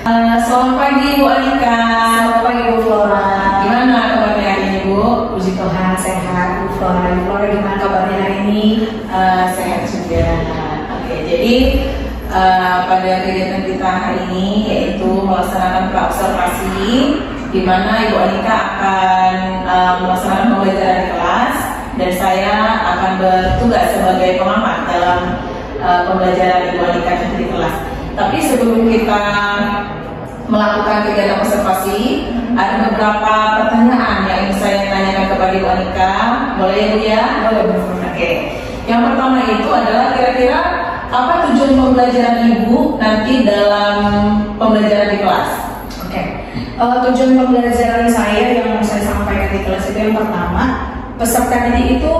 Selamat pagi Bu Alika. Selamat pagi Bu Flora. Gimana kabarnya hari ini Bu? Puji Tuhan sehat Bu Flora. Bu Flora gimana kabarnya hari ini? Sehat juga. Oke, jadi pada kegiatan kita hari ini yaitu melaksanakan praobservasi, di mana Ibu Alika akan melaksanakan pembelajaran di kelas dan saya akan bertugas sebagai pengamat dalam pembelajaran Ibu Alika di kelas. Tapi sebelum kita melakukan kegiatan observasi, ada beberapa pertanyaan yang ingin saya tanyakan kepada Ibu Alika. Boleh ya Bu ya? Boleh Bu. Oke. Yang pertama itu adalah kira-kira apa tujuan pembelajaran Ibu nanti dalam pembelajaran di kelas? Oke. Tujuan pembelajaran saya yang saya sampaikan di kelas itu yang pertama, peserta didik itu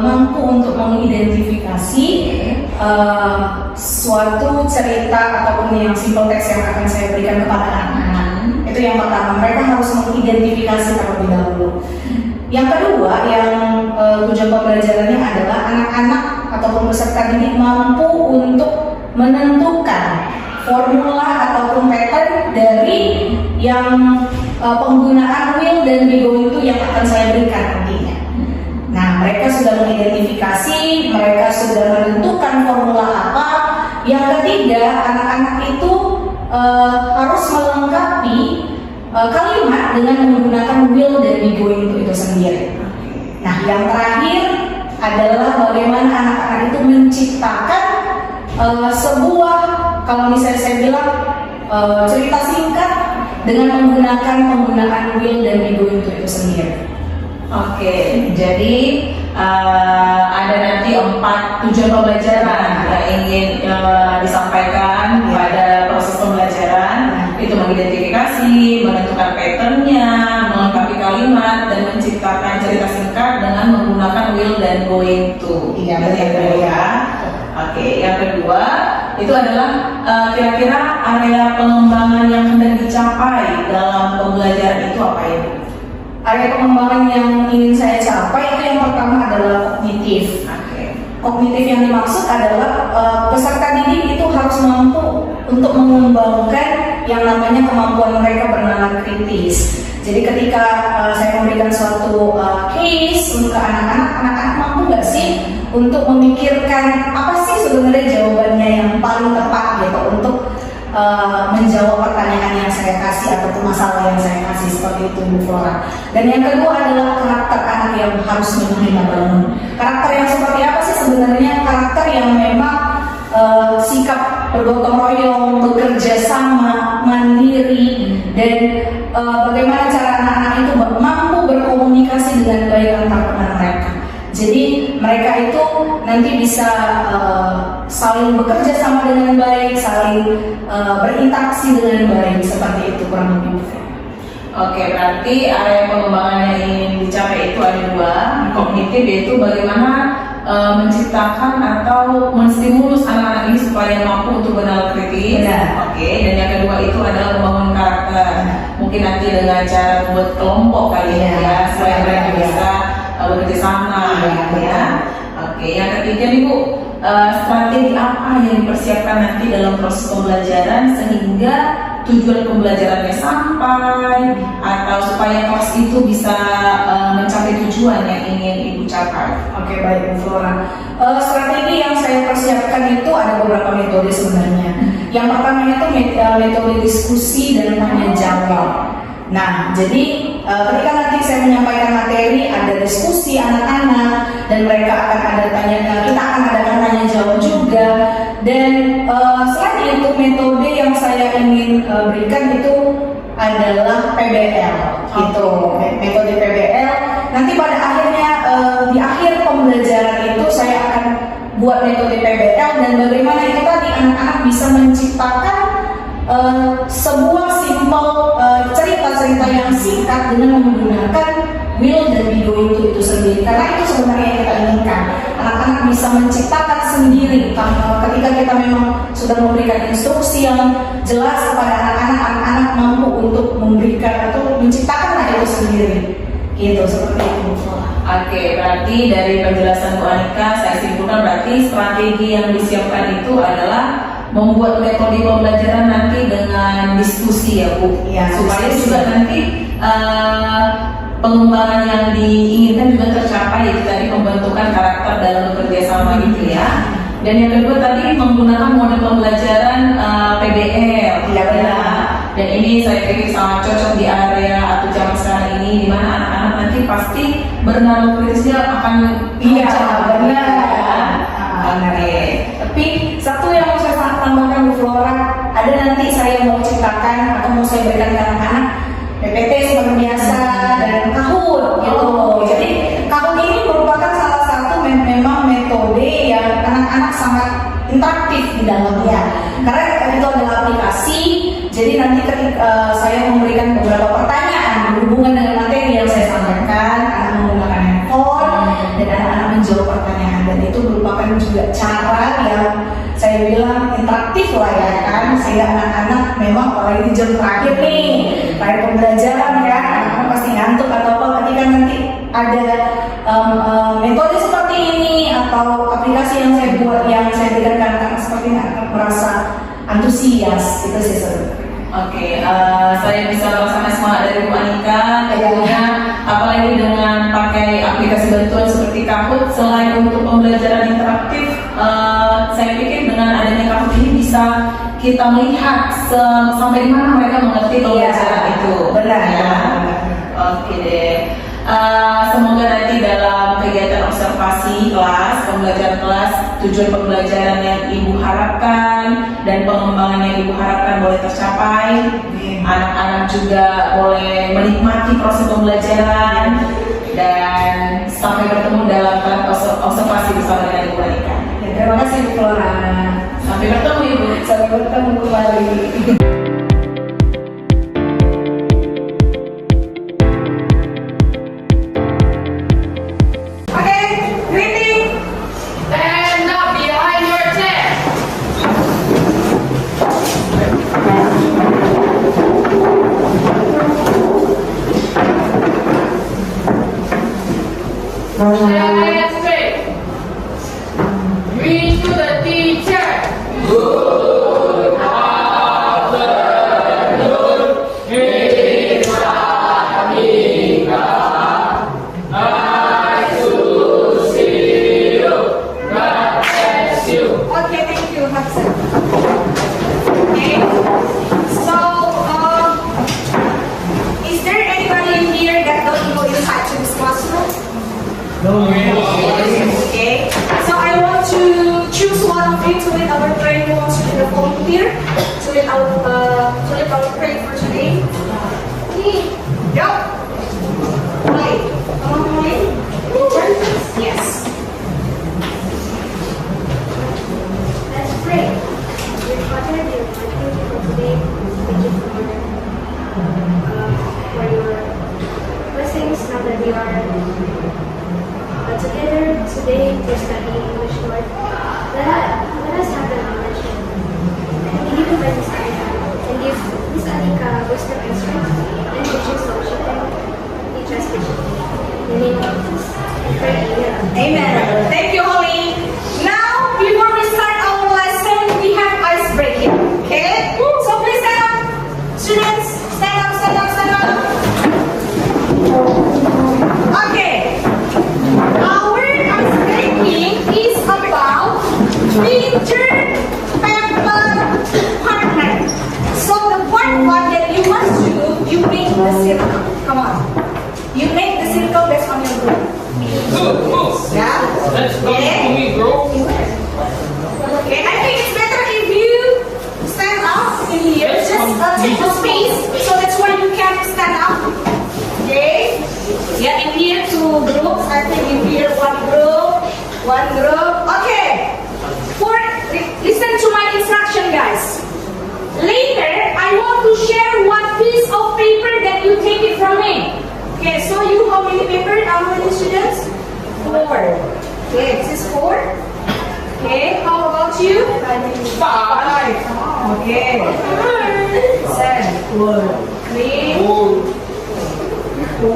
mampu untuk mengidentifikasi suatu cerita ataupun yang simple text yang akan saya berikan kepada anak-anak. Itu yang pertama, mereka harus mengidentifikasi terlebih dahulu. Yang kedua, yang tujuan pembelajarannya adalah anak-anak ataupun peserta didik mampu untuk menentukan formula ataupun pattern dari yang penggunaan will dan be going to yang akan saya berikan nantinya. Nah, mereka sudah mengidentifikasi, mereka sudah menentukan formula apa. Yang ketiga, anak-anak itu harus melengkapi kalimat dengan menggunakan will dan be going to itu sendiri. Nah, yang terakhir adalah bagaimana anak-anak itu menciptakan sebuah, kalau misalnya saya bilang cerita singkat dengan menggunakan penggunaan will dan be going to itu sendiri. Oke, jadi ada nanti 4 tujuan pembelajaran yang ingin disampaikan pada proses pembelajaran. Itu mengidentifikasi, menentukan patternnya, melengkapi kalimat, dan menciptakan cerita singkat dengan menggunakan will dan going to. Iya, betul ya. Oke, yang kedua itu adalah kira-kira area pengembangan yang hendak dicapai dalam pembelajaran itu apa ya? Area pengembangan yang ingin saya capai itu yang pertama adalah kognitif. Kognitif yang dimaksud adalah peserta didik itu harus mampu untuk mengembangkan yang namanya kemampuan mereka bernalar kritis. Jadi ketika saya memberikan suatu case untuk anak-anak, anak-anak mampu nggak sih untuk memikirkan apa sih sebenarnya jawabannya yang paling tepat gitu untuk menjawab pertanyaan yang saya kasih ataupun masalah yang saya kasih, seperti itu Bu Flora. Dan yang kedua adalah karakter anak yang harus kita bangun. Karakter yang seperti apa sih sebenarnya? Karakter yang memang sikap bergotong royong, bekerja sama, mandiri, dan bagaimana cara anak-anak itu mampu berkomunikasi dengan baik antar teman mereka. Jadi mereka itu nanti bisa saling bekerja sama dengan baik, saling berinteraksi dengan baik, seperti itu kurang lebih. Oke, berarti area pengembangan yang ingin dicapai itu ada 2. Kognitif yaitu bagaimana menciptakan atau menstimulus anak-anak ini supaya mampu untuk bernalar kritis. Oke, dan yang kedua itu adalah membangun karakter. Mungkin nanti dengan cara membuat kelompok kali ya, supaya mereka bisa bekerja sama ya. Oke, yang ketiga nih Bu, strategi apa yang dipersiapkan nanti dalam proses pembelajaran sehingga tujuan pembelajarannya sampai atau supaya kelas itu bisa mencapai tujuan yang ingin Ibu capai? Oke, baik Bu Flora. Strategi yang saya persiapkan itu ada beberapa metode sebenarnya. Yang pertama itu metode diskusi dan tanya jawab. Nah, jadi ketika nanti saya menyampaikan materi, ada diskusi anak-anak dan mereka akan ada kita akan adakan tanya jawab juga. Dan selain itu metode yang saya ingin berikan itu adalah PBL, gitu. Metode PBL. Nanti pada akhirnya di akhir pembelajaran itu saya akan buat metode PBL dan bagaimana itu tadi anak-anak bisa menciptakan sebuah simple cerita-cerita yang singkat dengan menggunakan will dan be going to itu sendiri, karena itu sebenarnya yang kita inginkan. Anak-anak bisa menciptakan sendiri ketika kita memang sudah memberikan instruksi yang jelas kepada anak-anak, anak-anak mampu untuk memberikan atau menciptakan itu sendiri, gitu, seperti itu. Oke, berarti dari penjelasan Bu Anika saya simpulkan berarti strategi yang disiapkan itu adalah membuat metode pembelajaran nanti dengan diskusi diskusi ya Bu, Ya, supaya diskusi. juga nanti pengembangan yang diinginkan juga tercapai, yaitu tadi pembentukan karakter dalam bekerja sama gitu ya. Dan yang kedua tadi menggunakan mode pembelajaran PBL, Iya, benar. Dan ini saya pikir sangat cocok di area atau zaman sekarang ini, di mana anak-anak nanti pasti bernalar kritisnya akan Iya, tajam, benar. ya. Oke. Tapi satu yang mau saya tambahkan Bu Flora, ada nanti saya mau ceritakan atau mau saya berikan ke anak-anak PPT seperti biasa dan kahut gitu. Jadi kahut ini merupakan salah satu memang metode yang anak-anak sangat interaktif di dalamnya. Karena itu adalah aplikasi, jadi nanti ketika saya memberikan beberapa pertanyaan berhubungan dengan materi yang saya sampaikan, anak menggunakan handphone dan anak-anak menjawab pertanyaan, dan itu merupakan juga cara yang saya bilang interaktif lah ya kan, sehingga anak-anak memang apalagi di jam terakhir nih, kayak pembelajaran ya, anak-anak pasti ngantuk atau apa, ketika nanti ada metode seperti ini atau aplikasi yang saya buat, yang saya berikan ke anak-anak seperti ini, anak merasa antusias, itu sih sebenarnya. Oke, saya bisa merasakan semangat dari Bu Anika. Tentunya, apalagi dengan pakai aplikasi bantuan seperti Kahoot, selain untuk pembelajaran interaktif, saya pikir dengan adanya Kahoot ini bisa kita melihat sampai di mana mereka mengerti pembelajaran itu. Benar ya. Oke deh. Semoga nanti dalam kegiatan observasi kelas, pembelajaran kelas, tujuan pembelajaran yang Ibu harapkan dan pengembangan yang Ibu harapkan boleh tercapai. Anak-anak juga boleh menikmati proses pembelajaran, dan sampai bertemu dalam observasi bersama dengan Ibu Anika. Ya, terima kasih Bu Flora. Sampai bertemu Ibu. Sampai bertemu kembali. Stand straight. Read to the teacher. Okay, thank you, Hudson. Okay, so is there anybody in here that don't go inside to this classroom? Okay, so I want to choose one of you to lead our prayer. Who wants to be the volunteer to lead our prayer for today? Go. Hi. Come on, Molly. Yes. Let's pray. Dear Father, dear Lord, thank you for today. Thank you for your blessings now that we are together today to study English, Lord. Let us have the knowledge and give you by Miss Anika. And give Miss Anika wisdom and strength and vision so she can teach us patiently. In the name of Jesus, I pray. Amen. Amen. Thank you, Holly. Now, before we start our lesson, we have ice breaking. Okay? So please stand up. Students, stand up, stand up, stand up. Okay. Our ice breaking is about picture paper partner. So the part one that you must do, you make the circle. Come on. You make the circle based on your group. Yeah? Let's go Okay. to me, bro. Okay, I think it's better if you stand up in here. Just take the space. So that's why you can stand up. Okay? Yeah, in here two groups. I think in here one group. One group. Okay. Listen to my instruction, guys. Later, I want to share one piece of paper that you take it from me. Okay, so you how many paper? How many students? 4. Okay, this is 4. Okay, how about you? 5. Okay. 7. 3. 4. 5.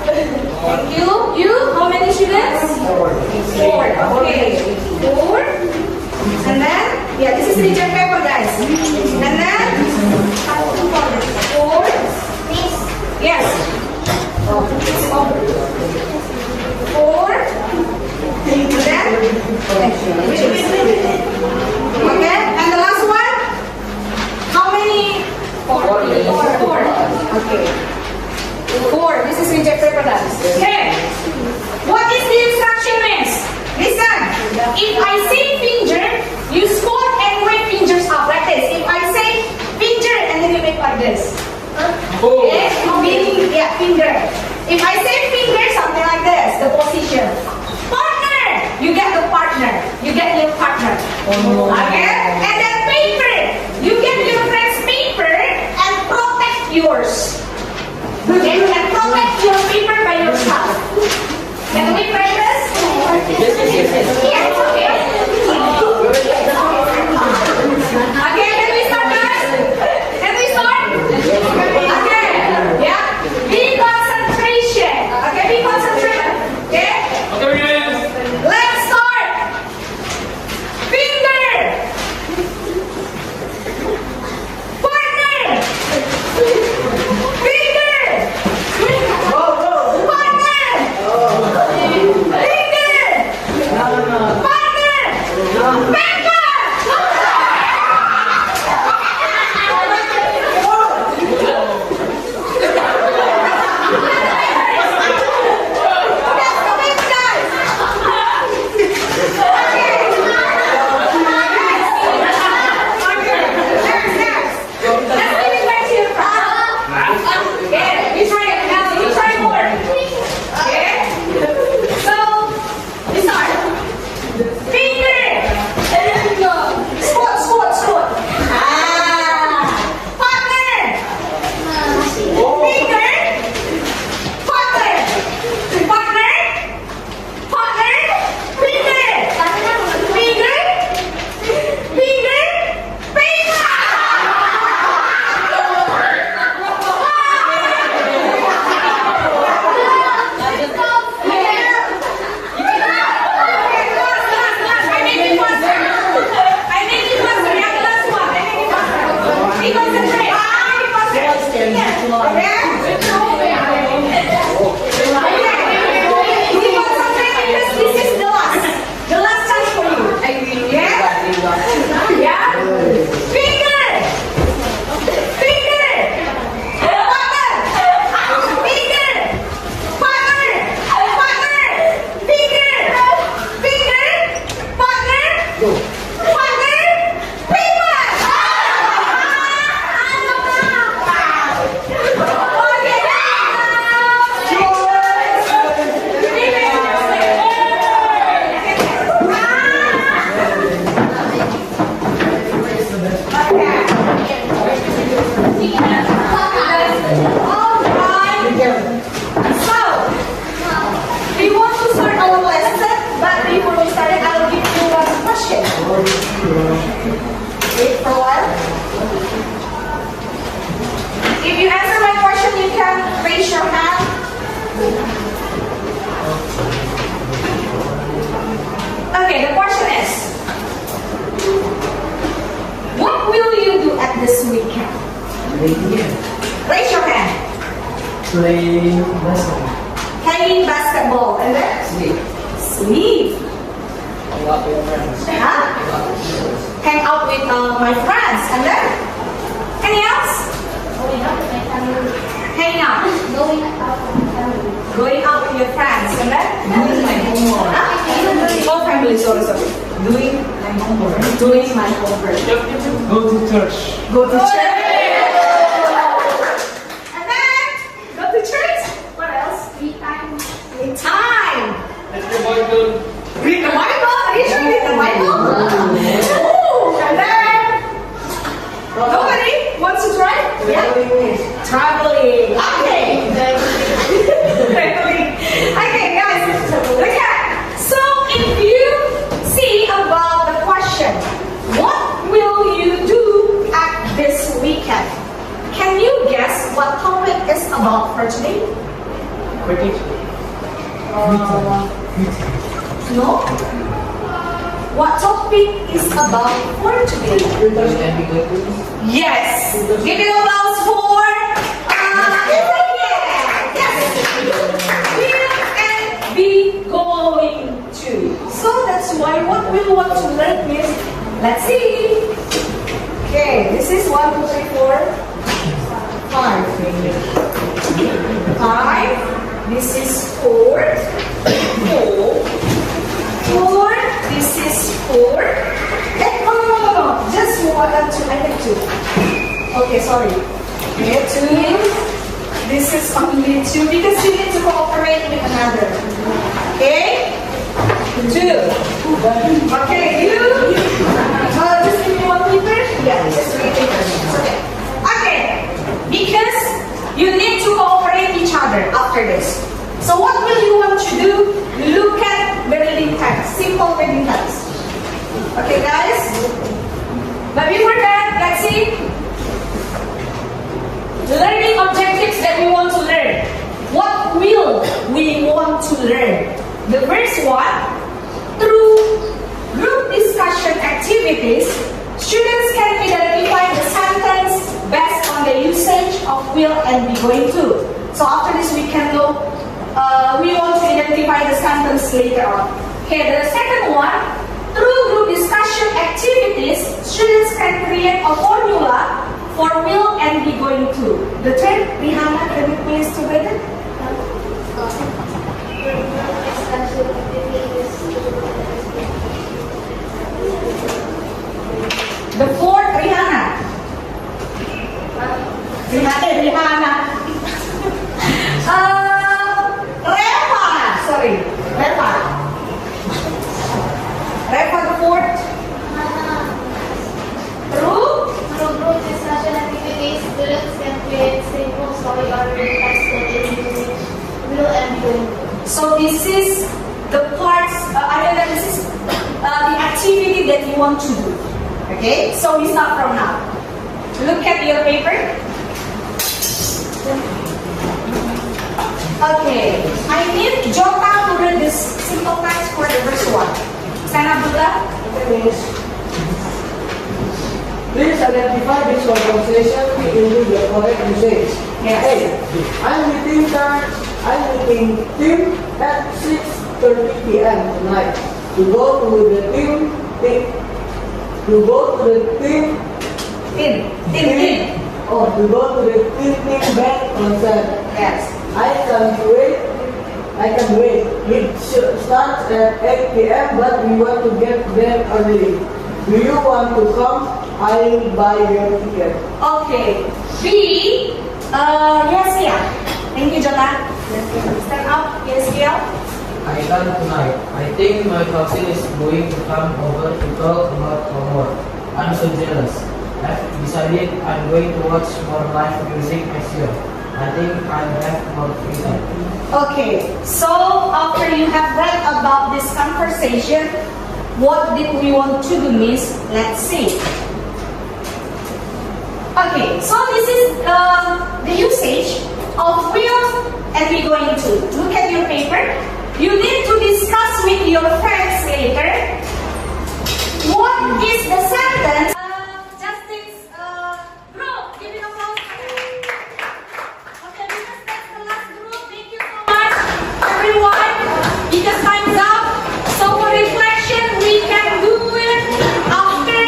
Thank you. You? How many students? 4. Okay. 4. And then, yeah, this is picture paper, guys. And then, Four. Okay. Four. This is rejected products. Okay. What is the instruction, miss? Listen. If I say finger, you squat and wave fingers up like this. If I say finger, and then you make like this. Okay? Meaning, yeah, finger. If I say finger, something like this, the position. Partner, you get the partner. You get your partner. Okay? And then paper, you get your friend's paper and protect yours. Okay? And protect your paper by yourself. Can we practice? Yes, okay. Okay, can we start, guys? Can we start? Okay, yeah. Be concentration. Okay, be concentrated. Okay? Let's start. Finger. Partner. Finger. Partner. Finger. Partner. If you answer my question, you can raise your hand. Okay, the question is, what will you do at this weekend? Raise your hand. Playing basketball. Playing basketball. And then? Sleep. Hang out with friends. Huh? Hang out with my friends. And then? Any else? Going out with my family. Hang out. Going out with my family. Going out with your friends. And then? Doing my homework. Huh? Oh, family. Sorry. Doing my homework. Doing my homework. Go to church. Go to church. And then? Go to church. What else? Free time. Free time. Read the Bible. Read the Bible. You should read the Bible. Ooh, and then? Nobody wants to try? Traveling. Okay. Traveling. Okay, guys. Look at. So, if you see about the question, what will you do at this weekend? Can you guess what topic is about for today? Quidditch. No? What topic is about for today? Yes. Give it applause for yes. Will and be going to. So that's why what we want to learn is, let's see. Okay, this this is 1, 2, 3, 4, 5. 5. This is 4. 4. This is 4. No. Just 1 and 2. I think 2. Okay, sorry. Okay, 2. This is only 2 because you need to cooperate with another. Okay? 2. Okay, you. Just give me 1 paper. Yeah, just 3 papers. Okay. Okay. Because you need to cooperate each other after this. So what will you want to do? Look at the reading text. Simple reading text. Okay, guys? But before that, let's see. Learning objectives that we want to learn. What will we want to learn? The first one, through group discussion activities, students can identify the sentence based on the usage of will and be going to. So after this we can know, we want to identify the sentence later on. Okay, the second one, through group discussion activities, students can create a formula for will and be going to. The third, Rihanna, can you please together? The fourth, Rihanna. Rihanna. Reva, the fourth. Through group discussion activities, students can create simple story or text using will and going. So this is the parts, this is the activity that you want to do. Okay, so we start from now. Look at your paper. Okay, I need Jota to read this simple text for the first one. Stand up, Jota. Please identify this conversation into the correct usage. Yes. A. I'm meeting Tim at 6:30 p.m. tonight to go to the team band concert. Yes. I can wait. It starts at 8 p.m. but we want to get there early. Do you want to come? I'll buy your ticket. Okay. B. Yes, yeah. Thank you, Jota. Stand up. Yes, yeah. I can't tonight. I think my cousin is going to come over to talk about homework. I'm so jealous. I've decided I'm going to watch more live music next year. I think I'll have more free time. Okay, so after you have read about this conversation, what did we want to do, Miss? Let's see. Okay, so this is the usage of will and be going to. Look at your paper. You need to discuss with your friends later. What is the sentence? Justice group, give it a applause. Okay, because that's the last group. Thank you so much, everyone. Because time's up. So for reflection, we can do it after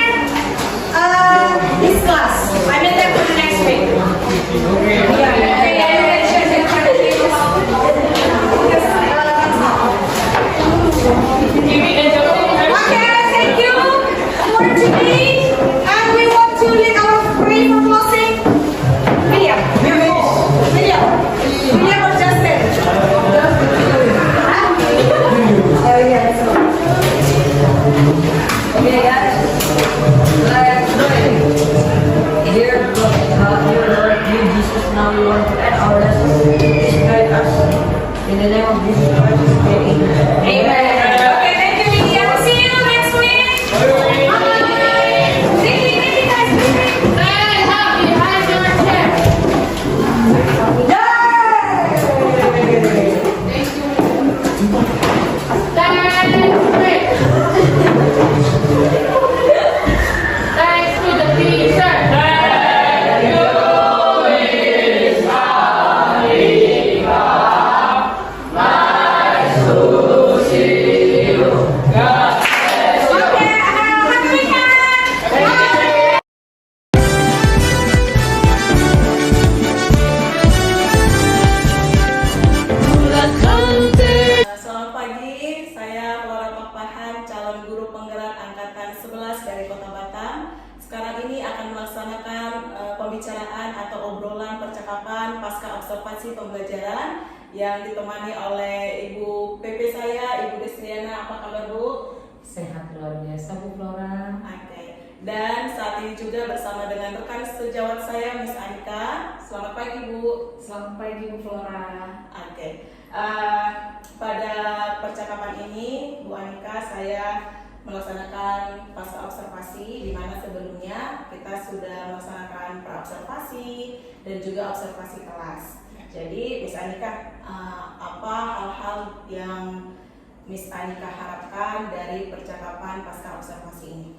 this class. I mean that for the next week. Okay, thank you for today. And we want to lead our prayer for closing. William or Justin? Oh, yeah, so. Okay, guys. Let's pray. Dear Lord Jesus, now we want to end our lesson. Please guide us. In the name of Jesus Christ, we pray. Amen. Amen. Okay, thank you, William. See you next week. Bye. Thank you, guys. Stand up behind your chair. Stand straight. Thanks to the teacher. Thank you, Miss Alika. Nice to see pembicaraan atau obrolan percakapan pasca observasi pembelajaran yang ditemani oleh Ibu PP saya, Ibu Desriana. Apa kabar Bu? Sehat luar biasa Bu Flora. Oke. Dan saat ini juga bersama dengan rekan sejawat saya, Miss Anika. Selamat pagi Bu. Selamat pagi Bu Flora. Oke. Pada percakapan ini, Bu Anika, saya melaksanakan pasca observasi, di mana sebelumnya kita sudah melaksanakan praobservasi dan juga observasi kelas. Jadi, Miss Anika, apa hal-hal yang Miss Anika harapkan dari percakapan pasca observasi ini?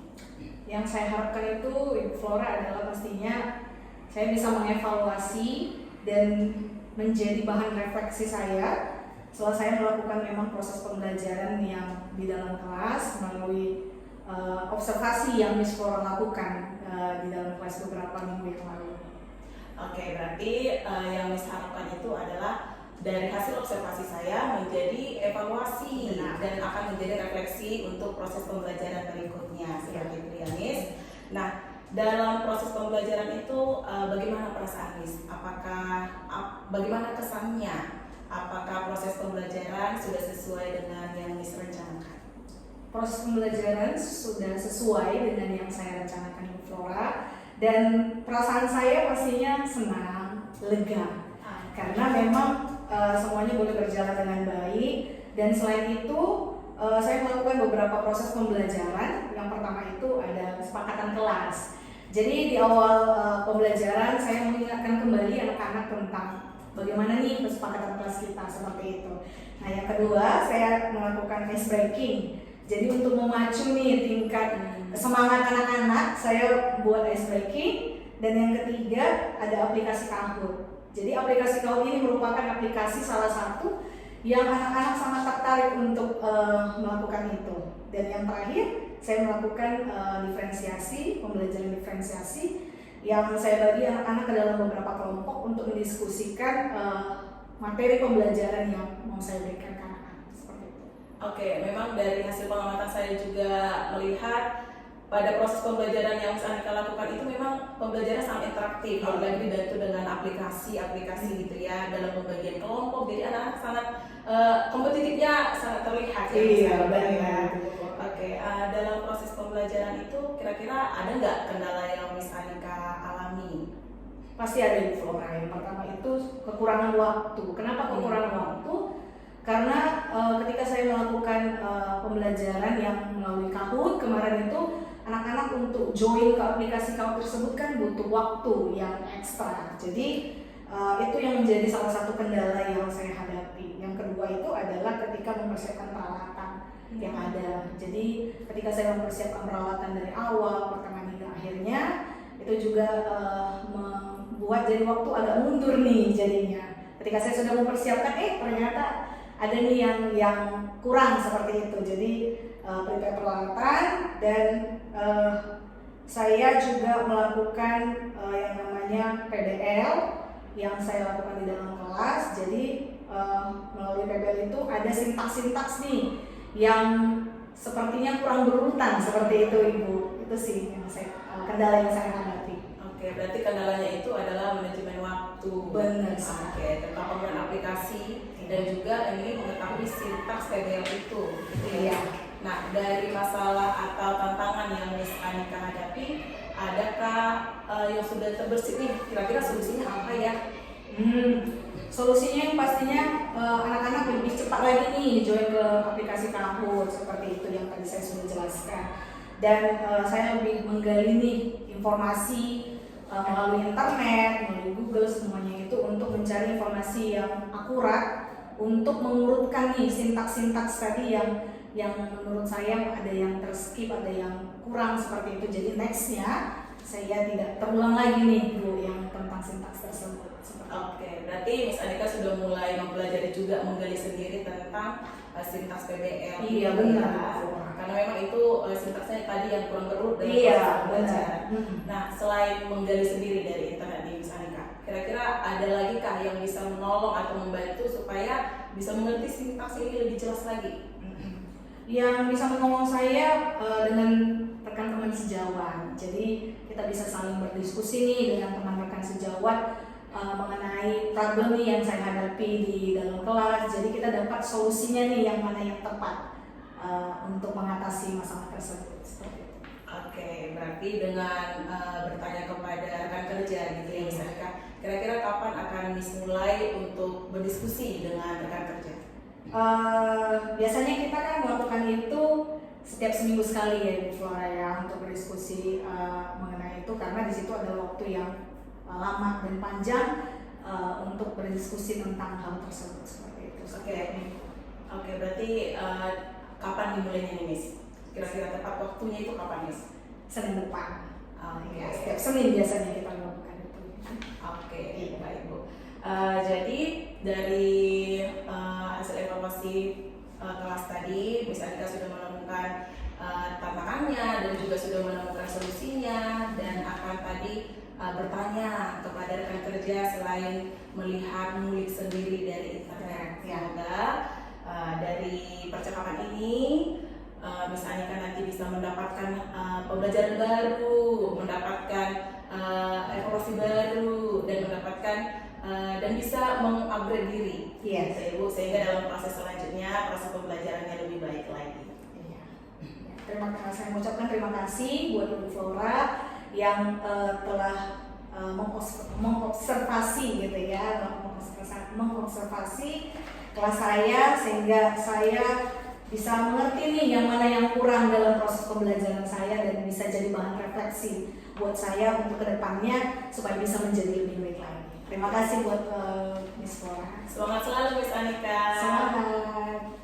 Yang saya harapkan itu Ibu Flora adalah pastinya saya bisa mengevaluasi dan menjadi bahan refleksi saya setelah saya melakukan memang proses pembelajaran yang di dalam kelas melalui observasi yang Miss Flora lakukan di dalam kelas beberapa minggu yang lalu. Oke, berarti yang Miss harapkan itu adalah dari hasil observasi saya menjadi evaluasi dan akan menjadi refleksi untuk proses pembelajaran berikutnya seperti itu ya Miss. Nah, dalam proses pembelajaran itu bagaimana perasaan Miss? Bagaimana kesannya? Apakah proses pembelajaran sudah sesuai dengan yang Miss rencanakan? Proses pembelajaran sudah sesuai dengan yang saya rencanakan Bu Flora, dan perasaan saya pastinya senang, lega, karena memang semuanya boleh berjalan dengan baik. Dan selain itu saya melakukan beberapa proses pembelajaran. Yang pertama itu ada kesepakatan kelas. Jadi di awal pembelajaran saya mengingatkan kembali anak-anak tentang bagaimana nih kesepakatan kelas kita seperti itu. Nah, yang kedua saya melakukan ice breaking. Jadi untuk memacu nih tingkat semangat anak-anak, saya buat ice breaking. Dan yang ketiga ada aplikasi Kahoot. Jadi aplikasi Kahoot ini merupakan aplikasi salah satu yang anak-anak sangat tertarik untuk melakukan itu. Dan yang terakhir saya melakukan diferensiasi, pembelajaran diferensiasi yang saya bagi anak-anak ke dalam beberapa kelompok untuk mendiskusikan materi pembelajaran yang mau saya berikan ke anak-anak seperti itu. Oke, memang dari hasil pengamatan saya juga melihat pada proses pembelajaran yang Miss Anika lakukan itu memang pembelajaran sangat interaktif, apalagi dibantu dengan aplikasi gitu ya dalam pembagian kelompok. Jadi anak-anak sangat kompetitifnya sangat terlihat ya. Iya, benar. Oke, dalam proses pembelajaran itu kira-kira ada nggak kendala yang Miss Anika alami? Pasti ada di Flora. Yang pertama itu kekurangan waktu. Kenapa kekurangan waktu? Karena ketika saya melakukan pembelajaran yang melalui Kahoot kemarin itu, anak-anak untuk join ke aplikasi Kahoot tersebut kan butuh waktu yang ekstra. Jadi itu yang menjadi salah satu kendala yang saya hadapi. Yang kedua itu adalah ketika mempersiapkan peralatan yang ada. Jadi ketika saya mempersiapkan peralatan dari awal, pertengahan hingga akhirnya, itu juga membuat jadi waktu agak mundur nih jadinya. Ketika saya sudah mempersiapkan, ternyata ada nih yang kurang seperti itu. Jadi prepare peralatan dan saya juga melakukan yang namanya PBL yang saya lakukan di dalam kelas. Jadi melalui PBL itu ada sintaks-sintaks nih yang sepertinya kurang berurutan seperti itu Ibu. Itu sih yang kendala yang saya hadapi. Oke, berarti kendalanya itu adalah manajemen waktu. Benar. Oke, tentang penggunaan aplikasi dan juga ini mengetahui sintaks PBL itu. Iya. Nah, dari masalah atau tantangan yang Miss Anika hadapi, adakah yang sudah terbersih nih? Kira-kira solusinya apa ya? Solusinya yang pastinya anak-anak lebih cepat lagi nih join ke aplikasi Kahoot seperti itu yang tadi saya sudah jelaskan. Dan saya lebih menggali nih informasi melalui internet, melalui Google, semuanya itu untuk mencari informasi yang akurat untuk mengurutkan nih sintaks-sintaks tadi yang menurut saya ada yang terskip, ada yang kurang seperti itu. Jadi nextnya saya tidak terulang lagi nih Bu yang tentang sintaks tersebut. Oke, berarti Miss Anika sudah mulai mempelajari juga menggali sendiri tentang sintaks PBL. Iya benar. Karena memang itu sintaksnya tadi yang kurang berurut dan iya benar. Nah, selain menggali sendiri dari internet di Miss Anika, kira-kira ada lagi kah yang bisa menolong atau membantu supaya bisa mengerti sintaks ini lebih jelas lagi? Yang bisa menolong saya dengan rekan-rekan sejawat. Jadi kita bisa saling berdiskusi nih dengan teman rekan jawab mengenai problem nih yang saya hadapi di dalam kelas. Jadi kita dapat solusinya nih yang mana yang tepat untuk mengatasi masalah tersebut. Seperti itu. Oke, berarti dengan bertanya kepada rekan kerja gitu ya, misalnya kira-kira kapan akan mulai untuk berdiskusi dengan rekan kerja? Biasanya kita kan melakukan itu setiap seminggu sekali ya Bu Flora ya, untuk berdiskusi mengenai itu, karena di situ ada waktu yang lama dan panjang untuk berdiskusi tentang hal tersebut seperti itu. Oke, berarti kapan dimulainya nih Miss? Kira-kira tepat waktunya itu kapan Miss? Senin depan. Oke. Ya, setiap Senin biasanya kita melakukan itu. Oke, baik Bu. Jadi dari hasil evaluasi kelas tadi, Miss Anika sudah menemukan tantangannya dan juga sudah menemukan solusinya, dan akan tadi bertanya kepada rekan kerja selain melihat ngulik sendiri dari internet. Semoga dari percakapan ini Miss Anika nanti bisa mendapatkan pembelajaran baru, mendapatkan evaluasi baru, dan mendapatkan dan bisa mengupgrade diri. Yes. Ibu, sehingga dalam proses selanjutnya proses pembelajarannya lebih baik lagi. Iya. Terima kasih, saya mengucapkan terima kasih buat Ibu Flora yang telah mengobservasi gitu ya, mengobservasi kelas saya, sehingga saya bisa mengerti nih yang mana yang kurang dalam proses pembelajaran saya, dan bisa jadi bahan refleksi buat saya untuk kedepannya supaya bisa menjadi lebih baik lagi. Terima kasih buat Miss Flora. Semangat selalu Miss Anika. Semangat.